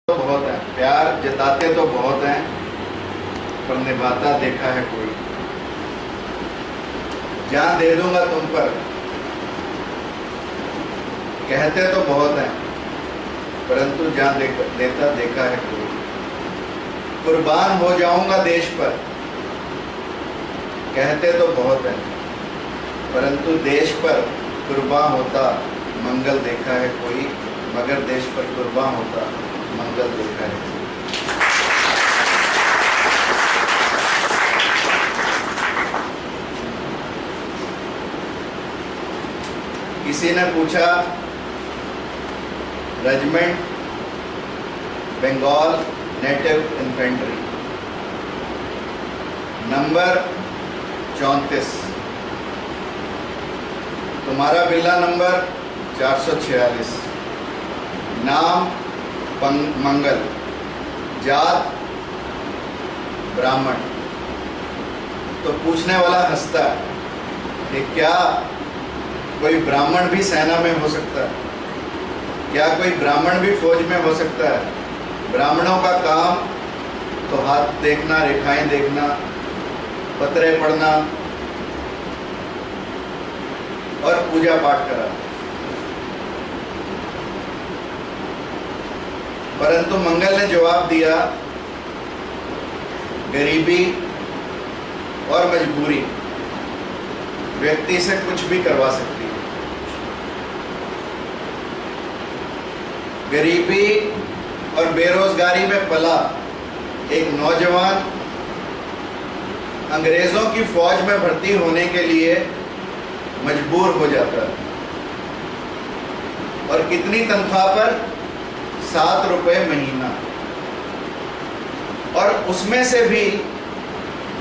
तो बहुत है, प्यार जताते तो बहुत हैं, पर निभाता देखा है कोई। जान दे दूंगा तुम पर कहते तो बहुत हैं, परंतु जान देता देखा है कोई। कुर्बान हो जाऊंगा देश पर कहते तो बहुत हैं, परंतु देश पर कुर्बान होता मंगल देखा है कोई। मगर देश पर कुर्बान होता मंगल देखा है कोई। किसी ने पूछा, regiment Bengal native infantry number 34, तुम्हारा बिल्ला नंबर 446, नाम मंगल, जात ब्राह्मण। तो पूछने वाला हंसता कि क्या कोई ब्राह्मण भी सेना में हो सकता है? क्या कोई ब्राह्मण भी फौज में हो सकता है? ब्राह्मणों का काम तो हाथ देखना, रेखाएं देखना, पत्रे पढ़ना और पूजा पाठ कराना। परंतु मंगल ने जवाब दिया, गरीबी और मजबूरी व्यक्ति से कुछ भी करवा सकती है। गरीबी और बेरोजगारी में पला एक नौजवान अंग्रेजों की फौज में भर्ती होने के लिए मजबूर हो जाता है। और कितनी तनख्वाह पर? 7 रुपए महीना, और उसमें से भी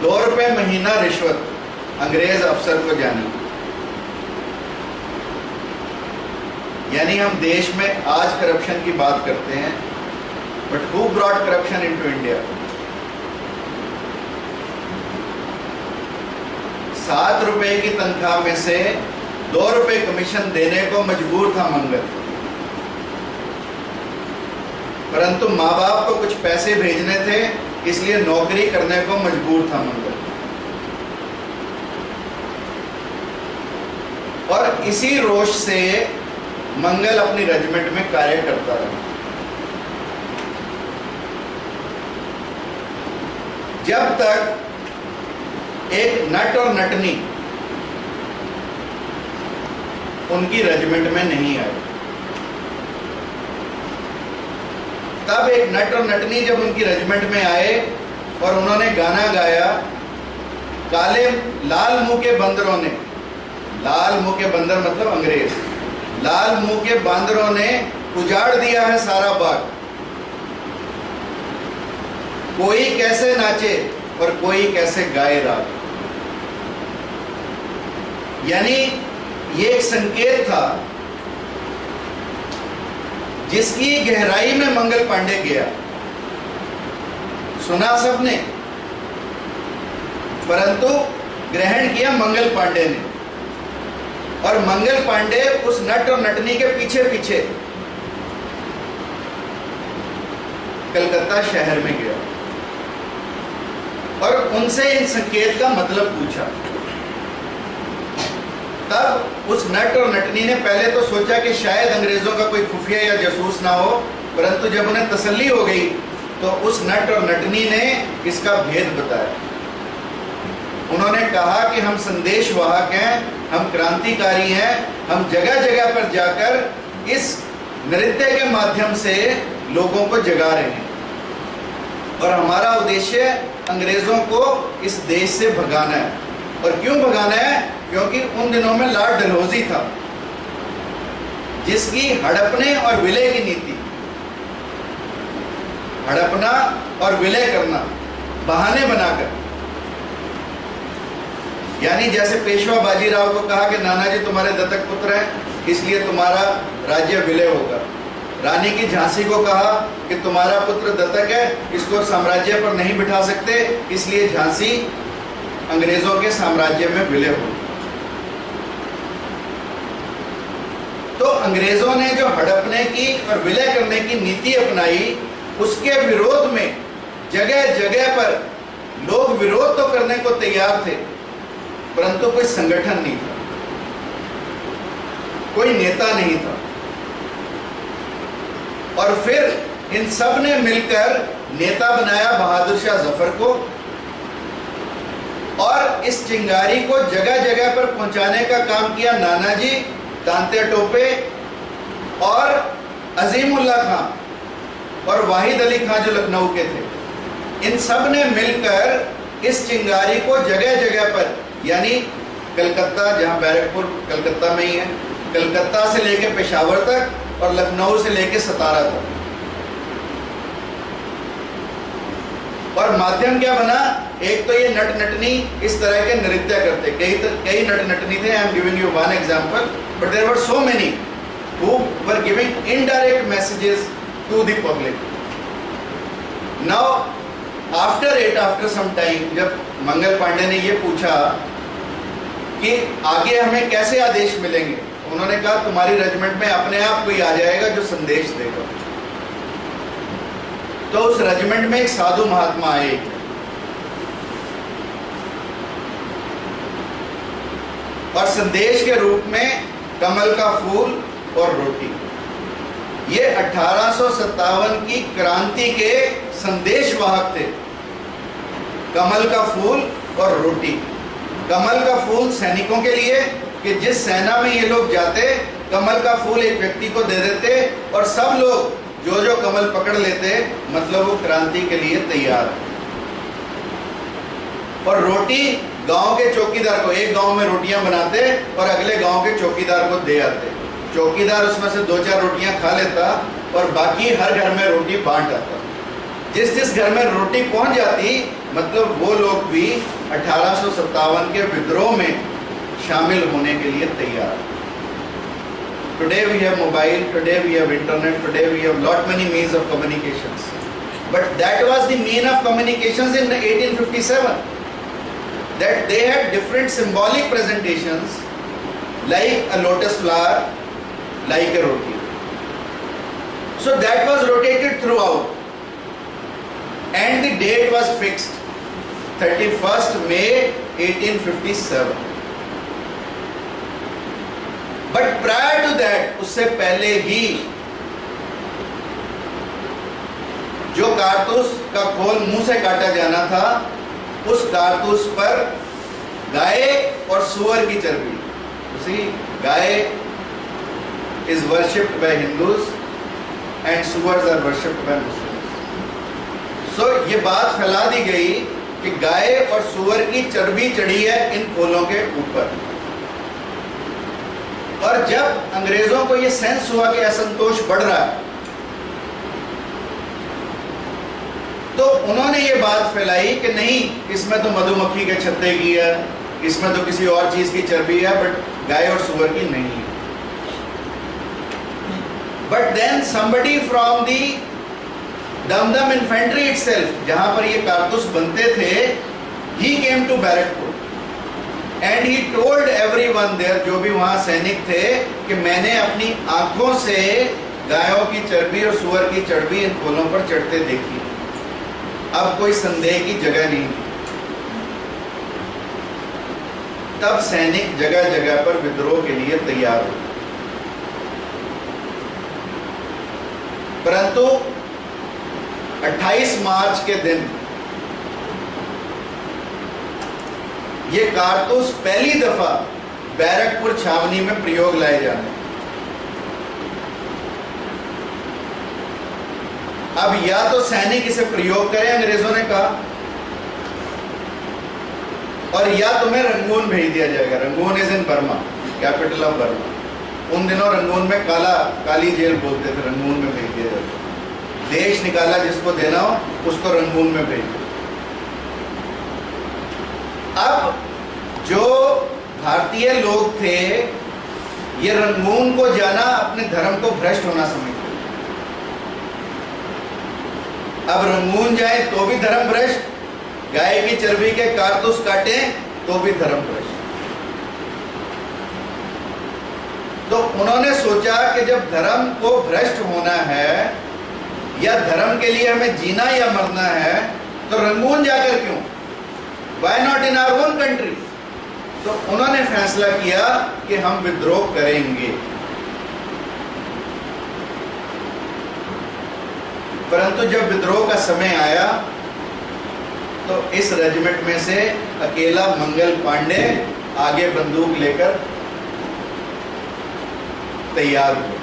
2 रुपए महीना रिश्वत अंग्रेज अफसर को जानी। यानी हम देश में आज करप्शन की बात करते हैं, but who brought corruption into India? 7 रुपए की तनख्वाह में से 2 रुपए कमीशन देने को मजबूर था मंगल। परंतु माँ बाप को कुछ पैसे भेजने थे, इसलिए नौकरी करने को मजबूर था मंगल। और इसी रोष से मंगल अपनी रेजिमेंट में कार्य करता रहा। जब तक एक नट और नटनी उनकी रेजिमेंट में नहीं आए। तब एक नट और नटनी जब उनकी रेजिमेंट में आए और उन्होंने गाना गाया, काले लाल मुंह के बंदरों ने, लाल मुंह के बंदर मतलब अंग्रेज, लाल मुंह के बांदरों ने उजाड़ दिया है सारा बाग। कोई कैसे नाचे और कोई कैसे गाए राग। यानी ये एक संकेत था जिसकी गहराई में मंगल पांडे गया। सुना सबने, परंतु ग्रहण किया मंगल पांडे ने। और मंगल पांडे उस नट और नटनी के पीछे पीछे कलकत्ता शहर में गया और उनसे इन संकेत का मतलब पूछा। तब उस नट और नटनी ने पहले तो सोचा कि शायद अंग्रेजों का कोई खुफिया या जासूस ना हो, परंतु जब उन्हें तसल्ली हो गई तो उस नट और नटनी ने इसका भेद बताया। उन्होंने कहा कि हम संदेशवाहक हैं, हम क्रांतिकारी हैं, हम जगह जगह पर जाकर इस नृत्य के माध्यम से लोगों को जगा रहे हैं और हमारा उद्देश्य अंग्रेजों को इस देश से भगाना है। और क्यों भगाना है? क्योंकि उन दिनों में लॉर्ड डलहौजी था जिसकी हड़पने और विलय की नीति, हड़पना और विलय करना बहाने बनाकर, यानी जैसे पेशवा बाजीराव को कहा कि नाना जी तुम्हारे दत्तक पुत्र हैं इसलिए तुम्हारा राज्य विलय होगा। रानी की झांसी को कहा कि तुम्हारा पुत्र दत्तक है, इसको साम्राज्य पर नहीं बिठा सकते, इसलिए झांसी अंग्रेजों के साम्राज्य में विलय हो। तो अंग्रेजों ने जो हड़पने की और विलय करने की नीति अपनाई, उसके विरोध में जगह जगह पर लोग विरोध तो करने को तैयार थे, परंतु कोई संगठन नहीं था, कोई नेता नहीं था। और फिर इन सब ने मिलकर नेता बनाया बहादुर शाह जफर को, और इस चिंगारी को जगह जगह पर पहुंचाने का काम किया नानाजी, तांत्या टोपे और अजीमुल्ला खां और वाहिद अली खां जो लखनऊ के थे। इन सब ने मिलकर इस चिंगारी को जगह जगह पर, यानी कलकत्ता, जहां बैरकपुर कलकत्ता में ही है, कलकत्ता से लेकर पेशावर तक और लखनऊ से लेकर सतारा तक। और माध्यम क्या बना? एक तो ये नट नटनी इस तरह के नृत्य करते, कई नट नटनी थे। I am giving you one example, but there were so many who were giving indirect messages to the public. Now after some time, जब मंगल पांडे ने ये पूछा कि आगे हमें कैसे आदेश मिलेंगे, उन्होंने कहा तुम्हारी रेजिमेंट में अपने आप कोई आ जाएगा जो संदेश देगा। तो उस रेजिमेंट में एक साधु महात्मा आए और संदेश के रूप में कमल का फूल और रोटी। ये 1857 की क्रांति के संदेशवाहक थे। कमल का फूल और रोटी। कमल का फूल सैनिकों के लिए कि जिस सेना में ये लोग जाते, कमल का फूल एक व्यक्ति को दे देते और सब लोग जो जो कमल पकड़ लेते, मतलब वो क्रांति के लिए तैयार। और रोटी गांव के चौकीदार को, एक गांव में रोटियां बनाते और अगले गांव के चौकीदार को दे आते। चौकीदार उसमें से 2-4 रोटियां खा लेता और बाकी हर घर में रोटी बांट आता। जिस जिस घर में रोटी पहुंच जाती, मतलब वो लोग भी 1857 के विद्रोह में शामिल होने के लिए तैयार। Today we have mobile, today we have internet, today we have lot many means of communications. But that was the mean of communications in 1857. That they had different symbolic presentations, like a lotus flower, like a roti. So that was rotated throughout, and the date was fixed, 31st May 1857. But prior to that, उससे पहले ही जो कारतूस का खोल मुंह से काटा जाना था, उस कारतूस पर गाय और सुअर की चर्बी, उसी गाय is worshipped by Hindus and suars are worshipped by Muslims. So ये बात फैला दी गई कि गाय और सुअर की चर्बी चढ़ी है इन खोलों के ऊपर। और जब अंग्रेजों को ये सेंस हुआ कि असंतोष बढ़ रहा है, तो उन्होंने ये बात फैलाई कि नहीं, इसमें तो मधुमक्खी के छत्ते की है, इसमें तो किसी और चीज की चर्बी है, बट गाय और सुअर की नहीं है। But then somebody from the Dumdum infantry itself, जहां पर ये कारतूस बनते थे, he came to Barrackpore and he told everyone there, जो भी वहां सैनिक थे, कि मैंने अपनी आंखों से गायों की चर्बी और सुअर की चर्बी इन खोलों पर चढ़ते देखी। अब कोई संदेह की जगह नहीं। तब सैनिक जगह जगह पर विद्रोह के लिए तैयार हो। परंतु 28 मार्च के दिन ये कारतूस पहली दफा बैरकपुर छावनी में प्रयोग लाए जाने। अब या तो सैनिक इसे प्रयोग करें, अंग्रेजों ने कहा, और या तुम्हें रंगून भेज दिया जाएगा। Rangoon is in Burma, capital of Burma. उन दिनों रंगून में काली जेल बोलते थे, रंगून में भेज दिया जाता। देश निकाला जिसको देना हो उसको रंगून में भेज दो। अब जो भारतीय लोग थे, ये रंगून को जाना अपने धर्म को भ्रष्ट होना समझते। अब रंगून जाए तो भी धर्म भ्रष्ट, गाय की चर्बी के कारतूस काटे तो भी धर्म भ्रष्ट। तो उन्होंने सोचा कि जब धर्म को भ्रष्ट होना है, या धर्म के लिए हमें जीना या मरना है तो रंगून जाकर क्यों, why not in our own country. तो उन्होंने फैसला किया कि हम विद्रोह करेंगे। परंतु जब विद्रोह का समय आया तो इस रेजिमेंट में से अकेला मंगल पांडे आगे बंदूक लेकर तैयार हुए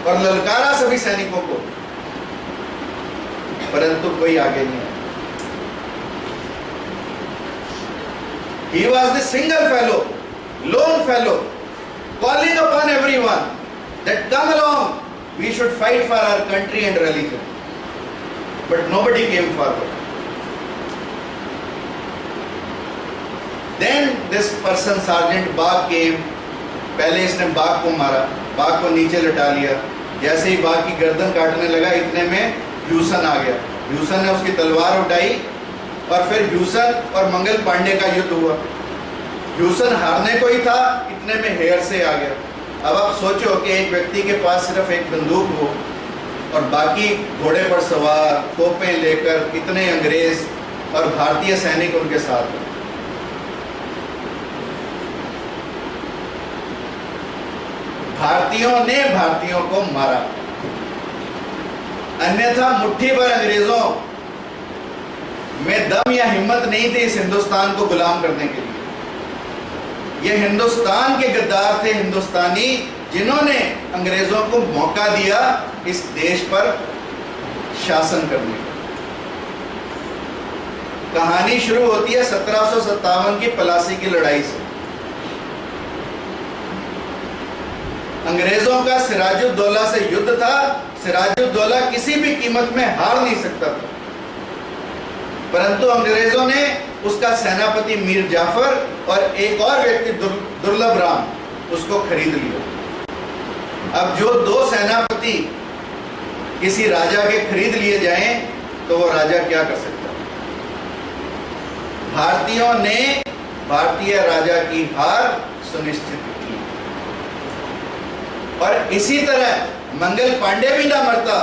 और ललकारा सभी सैनिकों को, परंतु कोई आगे नहीं आया। He was the single fellow, lone fellow, calling upon everyone that come along, we should fight for our country and religion. But nobody came forward. Then this person, Sergeant Bagh came. पहले इसने बाघ को मारा, बाघ को नीचे लटा लिया। जैसे ही बाघ की गर्दन काटने लगा, इतने में ह्यूसन आ गया। ह्यूसन ने उसकी तलवार उठाई और फिर ह्यूसन और मंगल पांडे का युद्ध हुआ। ह्यूसन हारने को ही था, इतने में हेयर से आ गया। अब आप सोचो कि एक व्यक्ति के पास सिर्फ एक बंदूक हो और बाकी घोड़े पर सवार, तोपें लेकर इतने अंग्रेज और भारतीय सैनिक उनके साथ हैं। भारतीयों ने भारतीयों को मारा, अन्यथा मुट्ठी भर अंग्रेजों में दम या हिम्मत नहीं थी इस हिंदुस्तान को गुलाम करने के लिए। ये हिंदुस्तान के गद्दार थे, हिंदुस्तानी, जिन्होंने अंग्रेजों को मौका दिया इस देश पर शासन करने का। कहानी शुरू होती है 1757 की पलासी की लड़ाई से। अंग्रेजों का सिराजुद्दौला से युद्ध था। सिराजुद्दौला किसी भी कीमत में हार नहीं सकता था, परंतु अंग्रेजों ने उसका सेनापति मीर जाफर और एक और व्यक्ति दुर्लभ राम उसको खरीद लिया। अब जो दो सेनापति किसी राजा के खरीद लिए जाएं तो वो राजा क्या कर सकता है। भारतीयों ने भारतीय राजा की हार सुनिश्चित की और इसी तरह मंगल पांडे भी ना मरता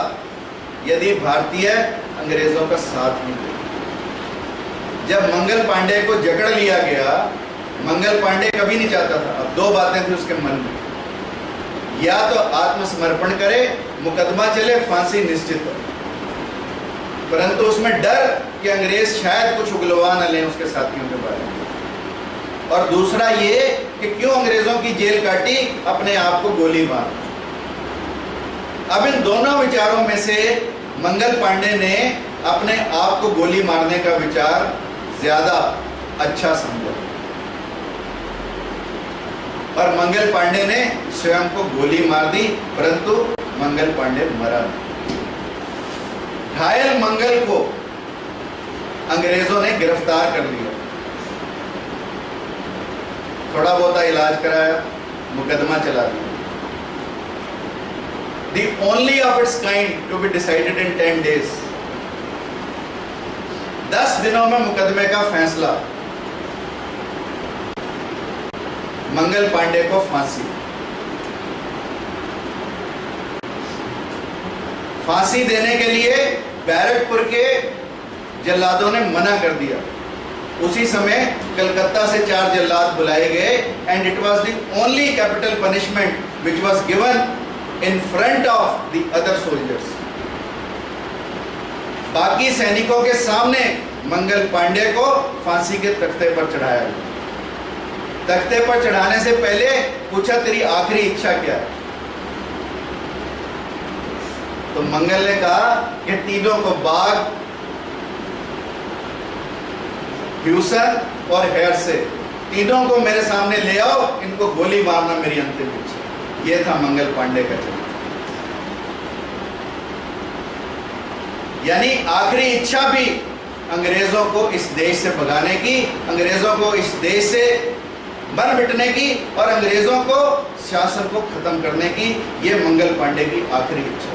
यदि भारतीय अंग्रेजों का साथ नहीं देते। जब मंगल पांडे को जकड़ लिया गया, मंगल पांडे कभी नहीं चाहता था। अब दो बातें थी उसके मन में, या तो आत्मसमर्पण करे, मुकदमा चले, फांसी निश्चित हो, परंतु उसमें डर कि अंग्रेज शायद कुछ उगलवा न लें उसके साथियों के बारे में, और दूसरा ये कि क्यों अंग्रेजों की जेल काटी, अपने आप को गोली मार। अब इन दोनों विचारों में से मंगल पांडे ने अपने आप को गोली मारने का विचार ज्यादा अच्छा समझा और मंगल पांडे ने स्वयं को गोली मार दी, परंतु मंगल पांडे मरा नहीं। घायल मंगल को अंग्रेजों ने गिरफ्तार कर लिया, थोड़ा बहुत इलाज कराया, मुकदमा चला दिया। The only of its kind to be decided in 10 days. 10 दिनों में मुकदमे का फैसला। मंगल पांडे को फांसी। फांसी देने के लिए बैरकपुर के जल्लादों ने मना कर दिया। उसी समय कलकत्ता से 4 जल्लाद बुलाए गए and it was the only capital punishment which was given in front of the other soldiers. बाकी सैनिकों के सामने मंगल पांडे को फांसी के तख्ते पर चढ़ाया गया। तख्ते पर चढ़ाने से पहले पूछा तेरी आखिरी इच्छा क्या है, तो मंगल ने कहा कि तीनों को बाघ, ह्यूसन और हेयर से तीनों को मेरे सामने ले आओ, इनको गोली मारना मेरी अंतिम इच्छा। ये था मंगल पांडे का चरित्र। यानी आखिरी इच्छा भी अंग्रेजों को इस देश से भगाने की, अंग्रेजों को इस देश से मर मिटने की और अंग्रेजों को शासन को खत्म करने की, ये मंगल पांडे की आखिरी इच्छा।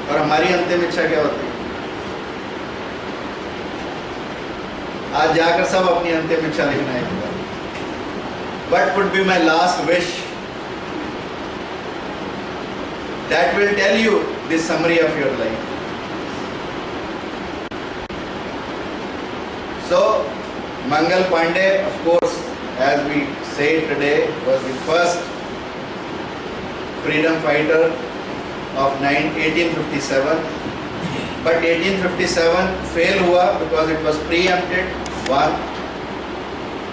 और हमारी अंतिम इच्छा क्या होती है? आज जाकर सब अपनी अंतिम इच्छा लिखना है। What would be my last wish? that will tell you the summary of your life. So Mangal Pandey, of course, as we say today, was the first freedom fighter of 1857. But 1857 fail हुआ because it was preempted. 1,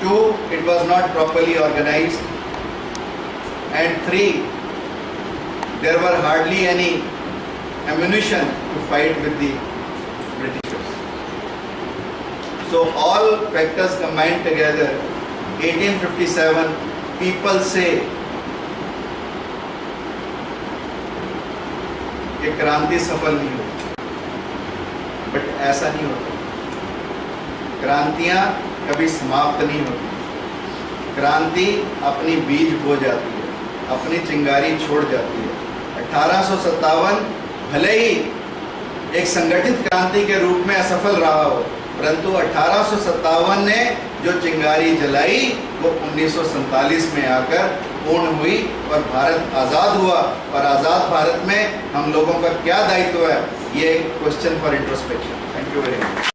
2, it was not properly organized, and 3, there were hardly any ammunition to fight with the Britishers. So all factors combined together, 1857, people say कि क्रांति सफल नहीं हुई, but ऐसा नहीं होता। क्रांतियां कभी समाप्त नहीं होती। क्रांति अपनी बीज बो जाती है, अपनी चिंगारी छोड़ जाती है। 1857 भले ही एक संगठित क्रांति के रूप में असफल रहा हो, परंतु 1857 ने जो चिंगारी जलाई वो 1947 में आकर पूर्ण हुई और भारत आज़ाद हुआ। और आज़ाद भारत में हम लोगों का क्या दायित्व है, ये question for introspection. Thank you very much.